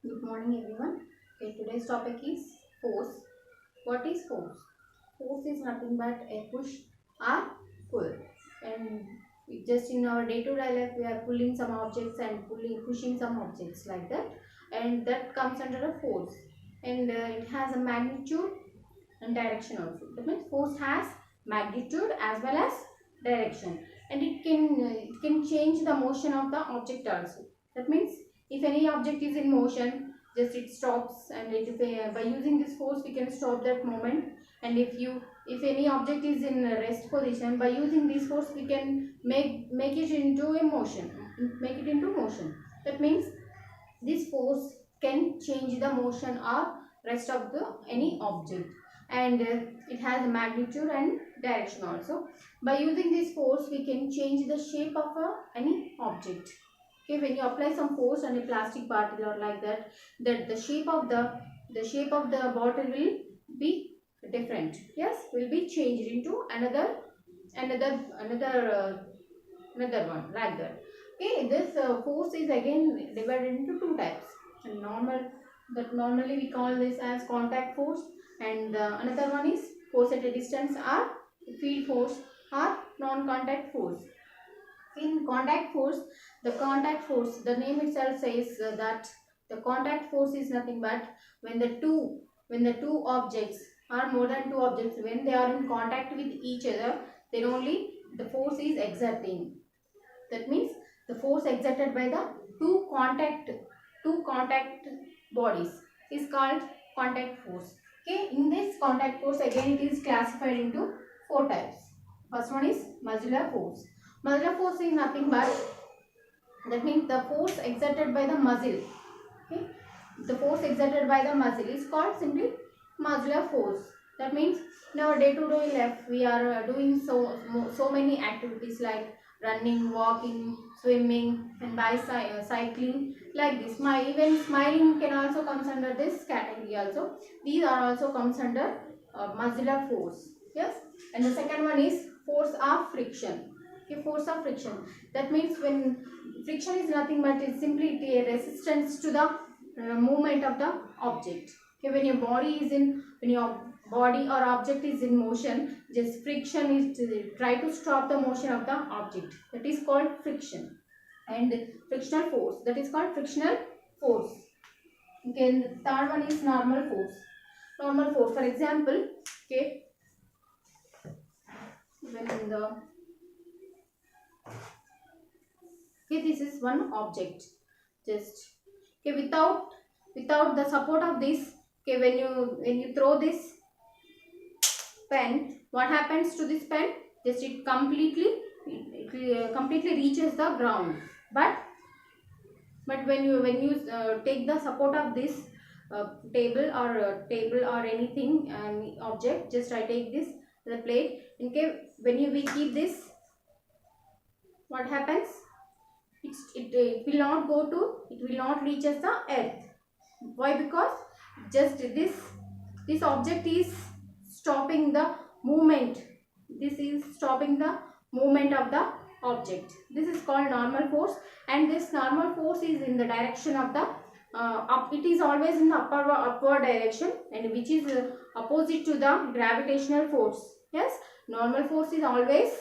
Good morning, everyone. Okay, today's topic is force. What is force? Force is nothing but a push or pull. And just in our day-to-day life, we are pulling some objects and pushing some objects like that, and that comes under a force. And it has a magnitude and direction also. That means force has magnitude as well as direction, and it can change the motion of the object also. That means if any object is in motion, just it stops, and by using this force we can stop that moment. And if any object is in a rest position, by using this force we can make it into a motion, make it into motion. That means this force can change the motion or rest of the any object, and it has magnitude and direction also. By using this force we can change the shape of any object. Okay, when you apply some force on a plastic bottle or like that, the shape of the bottle will be different. Yes, will be changed into another one like that. Okay, this force is again divided into two types. And normally we call this as contact force, and another one is force at a distance or field force or non-contact force. In the name itself says that the contact force is nothing but when the two objects or more than two objects, when they are in contact with each other, then only the force is exerting. That means the force exerted by the two contact bodies is called contact force. Okay, in this contact force again it is classified into four types. First one is muscular force. Muscular force is nothing but, that means the force exerted by the muscle. Okay, the force exerted by the muscle is called simply muscular force. That means in our day-to-day life we are doing so many activities like running, walking, swimming, and cycling like this. Even smiling can also comes under this category also. These are also comes under muscular force. Yes, and the second one is force of friction. Okay, force of friction. That means when friction is nothing but it's simply a resistance to the movement of the object. Okay, when your body or object is in motion, just friction is to try to stop the motion of the object. That is called friction. And frictional force, that is called frictional force. Okay, and the third one is normal force. Normal force, for example, okay, when the okay, this is one object, just okay, without the support of this. Okay, when you throw this pen, what happens to this pen? Just it completely reaches the ground. But when you take the support of this table or anything, object, just I take this the plate. Okay, we keep this, what happens? It will not go to, it will not reaches the earth. Why? Because just this object is stopping the movement. This is stopping the movement of the object. This is called normal force, and this normal force is in the direction of the up. It is always in the upward direction, and which is opposite to the gravitational force. Yes, normal force is always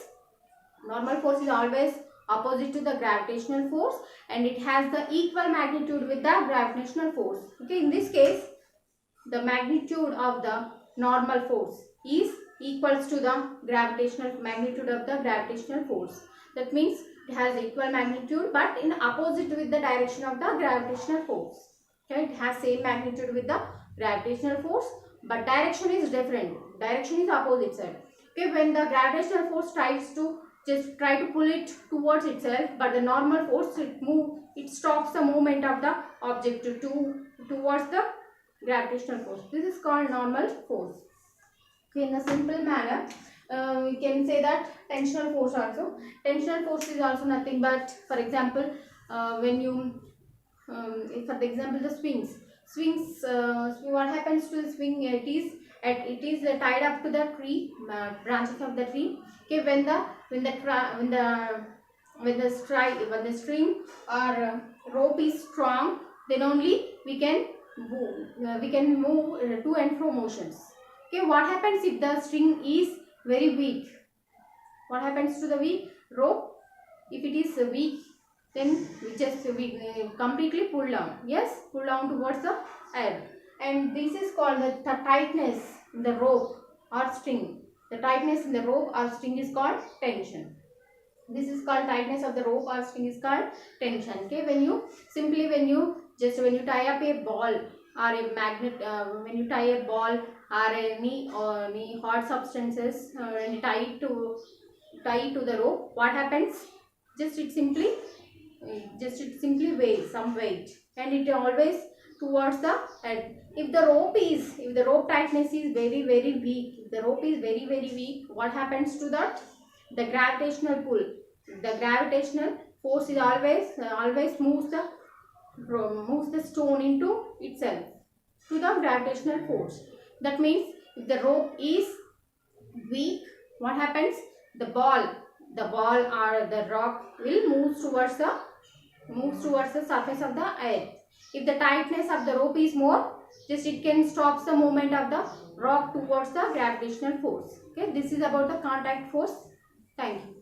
opposite to the gravitational force, and it has the equal magnitude with the gravitational force. Okay, in this case the magnitude of the normal force is equals to the gravitational magnitude of the gravitational force. That means it has equal magnitude but in opposite with the direction of the gravitational force. Okay, it has same magnitude with the gravitational force, but direction is different. Direction is opposite side. Okay, when the gravitational force try to pull it towards itself, but the normal force it stops the movement of the object towards the gravitational force. This is called normal force. Okay, in a simple manner, we can say that tensional force also. Tensional force is also nothing but, for example, when you, for the example, the swings. What happens to the swing? It is tied up to the tree, branches of the tree. Okay, when the string or rope is strong, then only we can move to and fro motions. Okay, what happens if the string is very weak? What happens to the weak rope? If it is weak, then we completely pull down. Yes, pull down towards the air. And this is called the tightness in the rope or string. The tightness in the rope or string is called tension. This is called tightness of the rope or string is called tension. Okay, when you tie up a ball or a magnet, when you tie a ball or any hard substances and you tie it to the rope, what happens? It simply weighs some weight, and it always towards the head. If the rope tightness is very weak, if the rope is very weak, what happens to that? The gravitational pull, the gravitational force is always moves the stone into itself to the gravitational force. That means if the rope is weak, what happens? The ball or the rock will move towards the surface of the earth. If the tightness of the rope is more, it can stop the movement of the rock towards the gravitational force. Okay, this is about the contact force. Thank you.